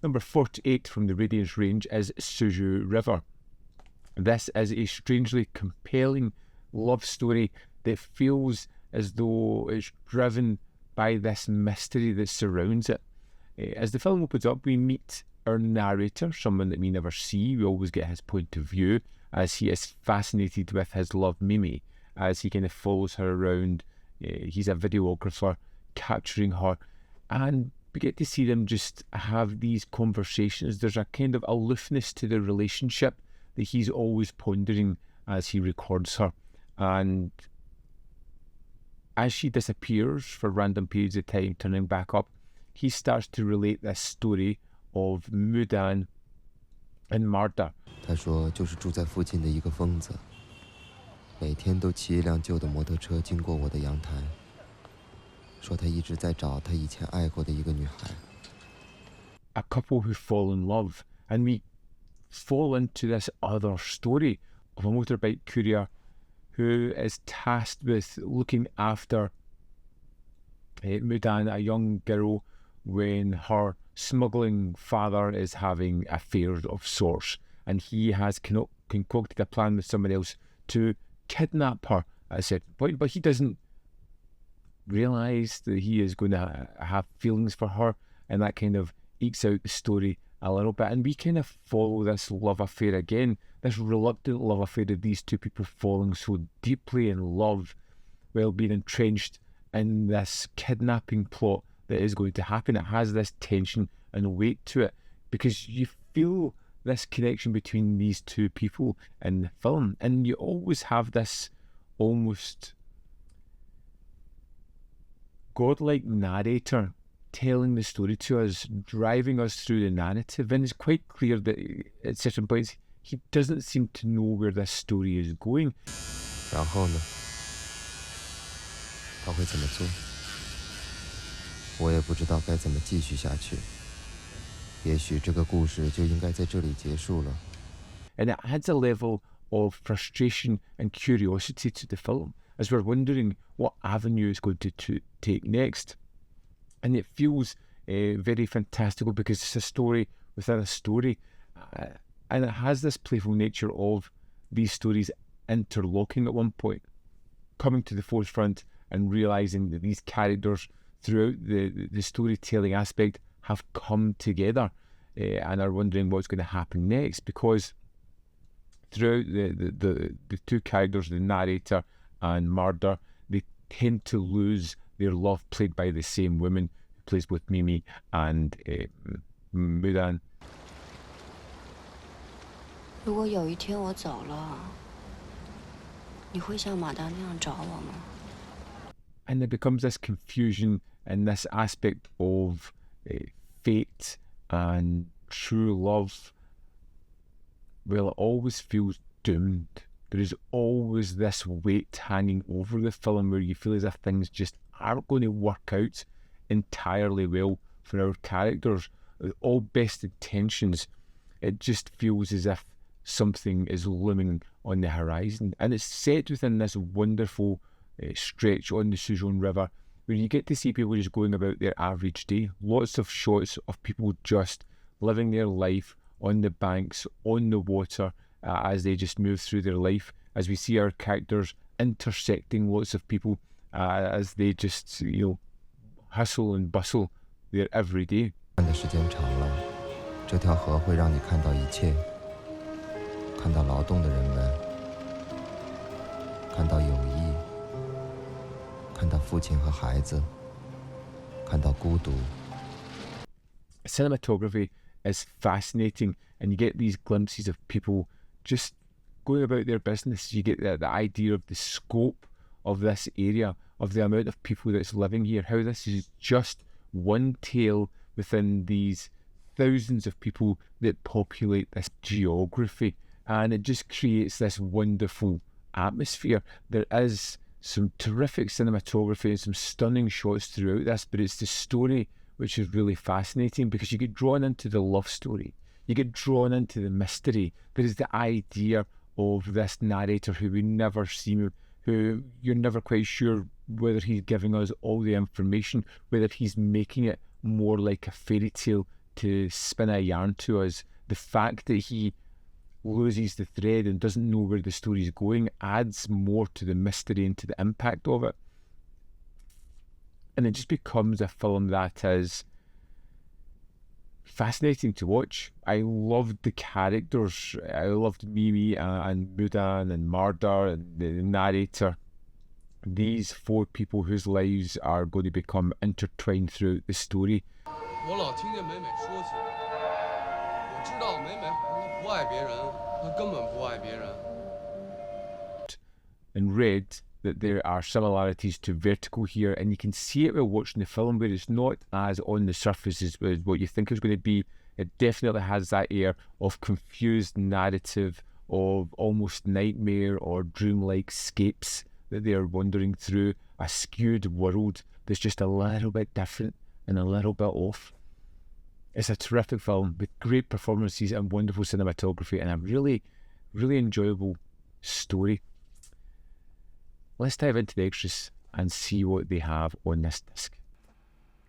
Number 48 from the Radiance range is Suzhou River. This is a strangely compelling love story that feels as though it's driven by this mystery that surrounds it. As the film opens up, we meet our narrator, someone that we never see. We always get his point of view as he is fascinated with his love Mimi, as he kind of follows her around. He's a videographer capturing her, and we get to see them just have these conversations. There's a kind of aloofness to the relationship that he's always pondering as he records her. And as she disappears for random periods of time, turning back up, he starts to relate this story of Mudan and Mardar. 他说就是住在附近的一个疯子，每天都骑一辆旧的摩托车经过我的阳台，说他一直在找他以前爱过的一个女孩。 A couple who fall in love, and we fall into this other story of a motorbike courier who is tasked with looking after Mudan, a young girl, when her smuggling father is having affairs of sorts, and he has concocted a plan with someone else to kidnap her at a certain point, but he doesn't realise that he is going to have feelings for her, and that kind of ekes out the story a little bit. And we kind of follow this love affair again, this reluctant love affair of these two people falling so deeply in love while being entrenched in this kidnapping plot that is going to happen. It has this tension and weight to it because you feel this connection between these two people in the film, and you always have this almost godlike narrator telling the story to us, driving us through the narrative, and it's quite clear that at certain points he doesn't seem to know where this story is going. 然后呢？他会怎么做？我也不知道该怎么继续下去。也许这个故事就应该在这里结束了。 And it adds a level of frustration and curiosity to the film as we're wondering what avenue it's going to take next. And it feels very fantastical because it's a story within a story. And it has this playful nature of these stories interlocking at one point, coming to the forefront and realising that these characters throughout the storytelling aspect have come together and are wondering what's going to happen next, because throughout the two characters, the narrator and Mardar, they tend to lose their love, played by the same woman who plays both Mimi and Mudan. 如果有一天我走了，你会像马达那样找我吗？ And there becomes this confusion and this aspect of fate and true love. Well, it always feels doomed. There is always this weight hanging over the film where you feel as if things just aren't going to work out entirely well for our characters. With all best intentions, it just feels as if something is looming on the horizon. And it's set within this wonderful stretch on the Suzhou River where you get to see people just going about their average day. Lots of shots of people just living their life on the banks, on the water, as they just move through their life, as we see our characters intersecting lots of people as they just, hustle and bustle their everyday. 看的时间长了，这条河会让你看到一切，看到劳动的人们，看到友谊，看到父亲和孩子，看到孤独。 Cinematography is fascinating, and you get these glimpses of people just going about their business. You get the idea of the scope of this area, of the amount of people that's living here, how this is just one tale within these thousands of people that populate this geography, and it just creates this wonderful atmosphere. There is some terrific cinematography and some stunning shots throughout this, but it's the story which is really fascinating, because you get drawn into the love story, you get drawn into the mystery. There is the idea of this narrator who we never see, who you're never quite sure whether he's giving us all the information, whether he's making it more like a fairy tale to spin a yarn to us. The fact that he loses the thread and doesn't know where the story is going adds more to the mystery and to the impact of it. And it just becomes a film that is fascinating to watch. I loved the characters. I loved Mimi and Mudan and Mardar and the narrator. These 4 people whose lives are going to become intertwined throughout the story. And read that there are similarities to Vertigo here, and you can see it while watching the film, where it's not as on the surface as what you think it's going to be. It definitely has that air of confused narrative, of almost nightmare or dreamlike scapes that they are wandering through, a skewed world that's just a little bit different and a little bit off. It's a terrific film with great performances and wonderful cinematography and a really, really enjoyable story. Let's dive into the extras and see what they have on this disc.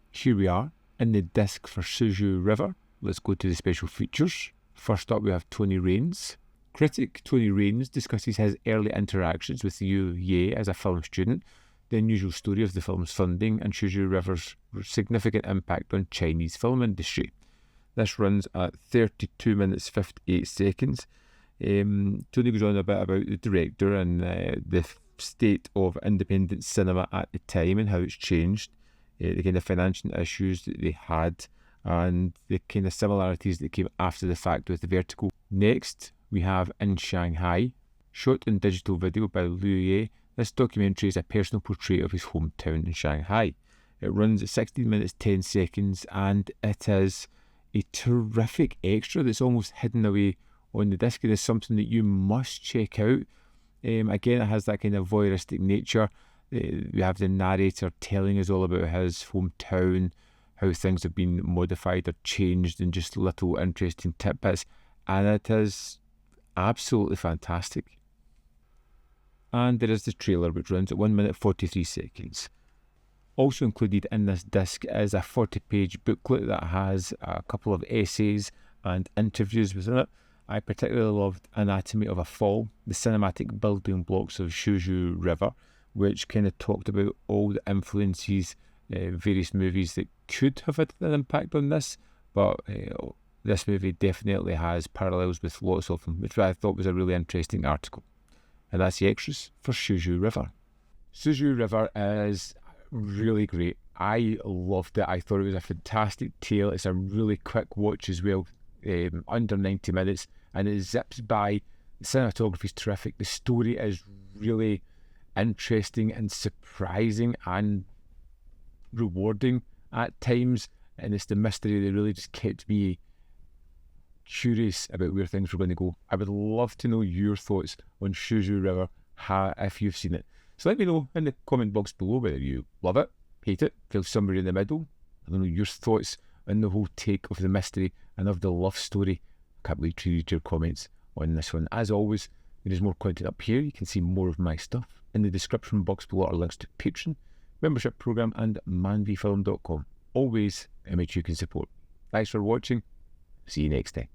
Here we are in the disc for Suzhou River. Let's go to the special features. First up we have Tony Raines. Critic Tony Raines discusses his early interactions with Yu Ye as a film student, the unusual story of the film's funding and Suzhou River's significant impact on Chinese film industry. This runs at 32 minutes 58 seconds. Tony goes on a bit about the director and the state of independent cinema at the time and how it's changed, the kind of financial issues that they had and the kind of similarities that came after the fact with the Vertigo. Next we have In Shanghai. Shot in digital video by Liu Ye, this documentary is a personal portrait of his hometown in Shanghai. It runs at 16 minutes 10 seconds and it is a terrific extra that's almost hidden away on the disc. It is something that you must check out. Again, it has that kind of voyeuristic nature. We have the narrator telling us all about his hometown, how things have been modified or changed, and just little interesting tidbits. And it is absolutely fantastic. And there is the trailer, which runs at 1 minute 43 seconds. Also included in this disc is a 40-page booklet that has a couple of essays and interviews within it. I particularly loved Anatomy of a Fall, the cinematic building blocks of Suzhou River, which kind of talked about all the influences, various movies that could have had an impact on this, but this movie definitely has parallels with lots of them, which I thought was a really interesting article. And that's the extras for Suzhou River. Suzhou River is really great. I loved it. I thought it was a fantastic tale. It's a really quick watch as well, under 90 minutes, and it zips by. The cinematography is terrific. The story is really interesting and surprising and rewarding at times, and it's the mystery that really just kept me curious about where things were going to go. I would love to know your thoughts on Suzhou River if you've seen it. So let me know in the comment box below whether you love it, hate it, feel somewhere in the middle. I don't know your thoughts on the whole take of the mystery and of the love story. I can't wait to read your comments on this one. As always, there is more content up here. You can see more of my stuff. In the description box below are links to Patreon, membership program and manvfilm.com. Always a which you can support. Thanks for watching. See you next time.